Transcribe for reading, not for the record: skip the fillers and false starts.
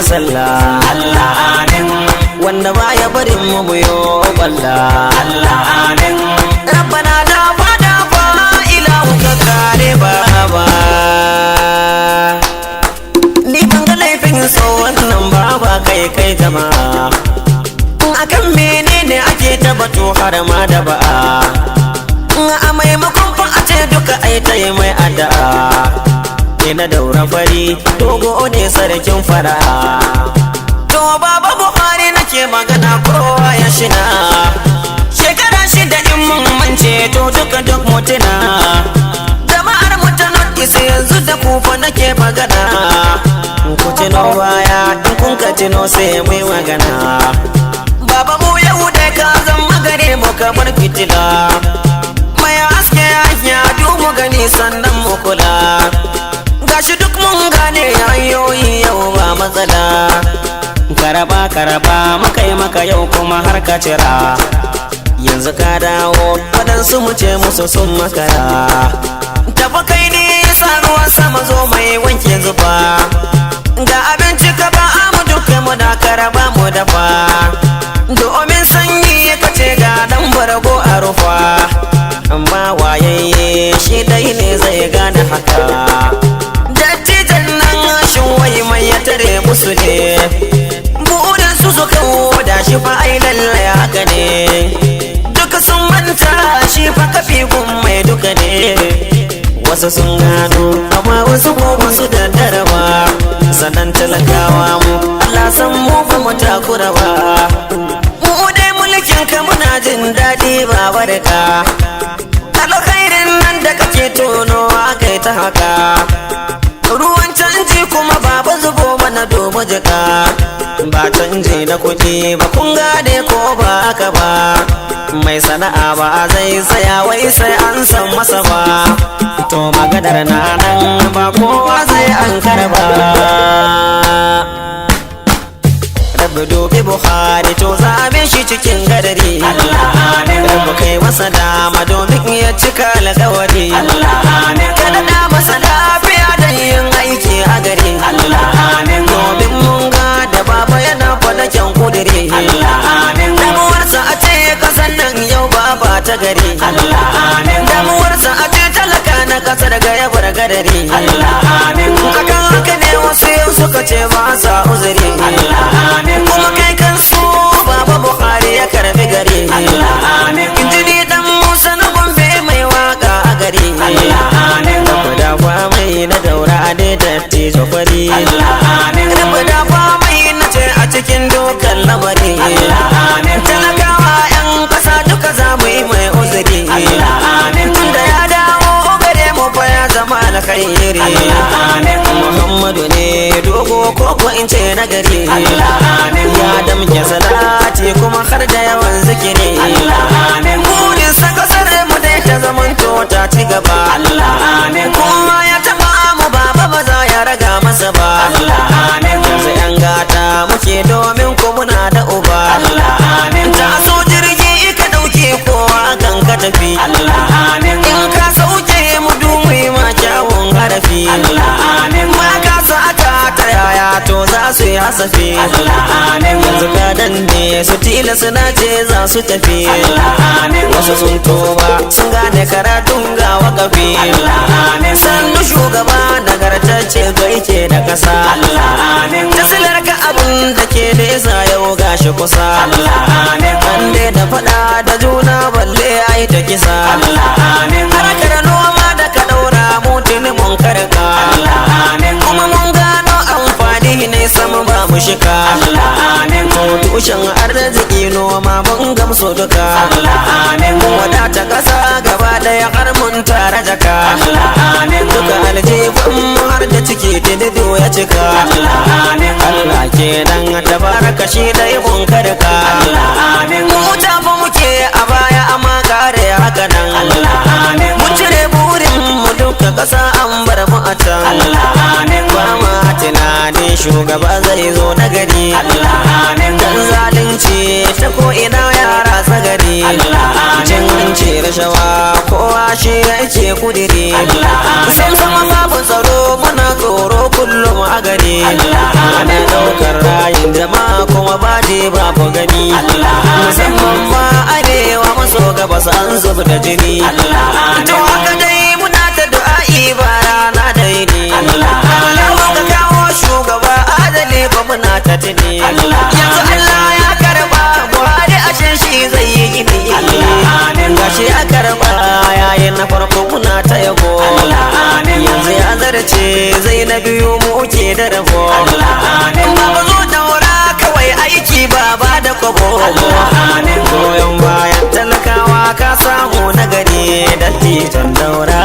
sallah Allah amin wanda baya barin mu buyo balla Allah amin rabbana da fa ilahu ka kare baba ni ban ga laifin so wannan baba kai jama'a akan menene ake tabbato har ma da ba'a a maimakon fa a ce duka ai ta yi mai addu'a ina daura fari dogo ne sarkin fara to baba Buhari nake magana kowa ya shina shekara shida in mun mance to duka duk mutuna jama'ar mutanen isa yanzu da kufa nake magana ku tino baya in kun ka tino sai mai magana baba mu yau da ka zan magare mu kamar fitila mai haske hanya dumu gani sannan mu kula gashi duk mun gane hanyoyi yau ba matsala karaba maka yi maka yau kuma har ka cira yanzu ka dawo waɗansu mu ce musu sun makara tafi kai ne sa ruwan sama zo mai wanke zufa ga abinci ka ba mu duka mu da karaba mu dafa domin sanyi ka ce ga dan barago a rufa amma wayayye shi dai ne zai gane haka dattijan nan shin wai mai ya tare musu ne buɗin su suka da shi fa ai lallai haka ne duka sun manta shi fa kafi gun mai duka ne wasu sun gano amma wasu ko wasu da daraba sannan talakawa mu Allah san mu fa mu takura ba mu dai mulkin ka muna jin daɗi ba barka alkhairin nan da kake tonowa kai ta haka ruwan canji kuma baba zubo mana domin jika ba canji da kuɗi ba kun gane ko ba haka ba mai sana'a ba zai tsaya wai sai an san masa ba to magadar na nan ba kowa zai an karba rabbi dobi Buhari to zabe shi cikin gadari rabbi kai masa dama domin ya cika alƙawari kada da masa lafiya da yin aiki a gari domin mun ga da baba yana fadaken kudiri damuwarsa a ce kasan nan yau baba ta gari damuwarsa a ce talaka na kasar ga ya bar gadari akan haka ne wasu yau suka ce ba sa uzuri kuma kai kansu baba Buhari ya karbi gari injini dan Musa na Gombe mai waka a gari da mai na daura ne da tijo fari da mai na ce a cikin dokan lamari talakawa yan kasa duka za mu yi mai uzuri tunda ya dawo gare mu fa ya zama alkhairi Muhammadu ne dogo ko in ce na gari ya damke salati kuma har da yawan zikiri burin sa kasar mu dai ta zamanto ta ci gaba kuma ya taba mu baba ba za ya raga masa ba yanzu yan gata muke domin ku muna da uba ta so jirgi ka dauke kowa kan ka tafi in ka sauke mu dumi ma kyawun harafi ma ka sa'ata ta yaya to za su yi hasafi yanzu ka danne su tila suna ce za su tafi wasu sun toba sun gane karatun ga wakafi sannu shugaba nagartacce gaike da kasa tasilar ka abin da ke nesa yau gashi kusa bande da fada da juna balle ai ta kisa harkar noma da ka daura mutum mun karka kuma mun gano amfani ne sama ba mu shika tushen arziki noma mun gamsu duka mun wadata kasa gaba daya har mun tara jaka duka aljibin mu har da ciki dido ya cika Allah kenan tabaraka shi dai mun karka mu tafi muke a baya amma kare haka nan mun cire burin mu duka kasa an bar mu a can ba ma tunanin shugaba zai zo na gari dan zalunci ta ko ina yara sagari cin hanci rashawa kowa shi yake kudiri sam sama babu tsaro muna tsoro kullum zama a gari ana daukar rayin jama'a kuma ba je babu gani musamman ma arewa maso gabas an zub da jini to haka dai muna ta du'a'i ba rana da yini ka kawo shugaba adali ba muna ta tuni yanzu Allah ya karba Buhari ashe shi zai yi gini gashi ya karba yayin na farko muna ta yabo yanzu ya zarce zai na biyu muke da rabo ba ba zo daura kawai aiki ba ba da kwabo goyon bayan talakawa ka samu na gari da titon daura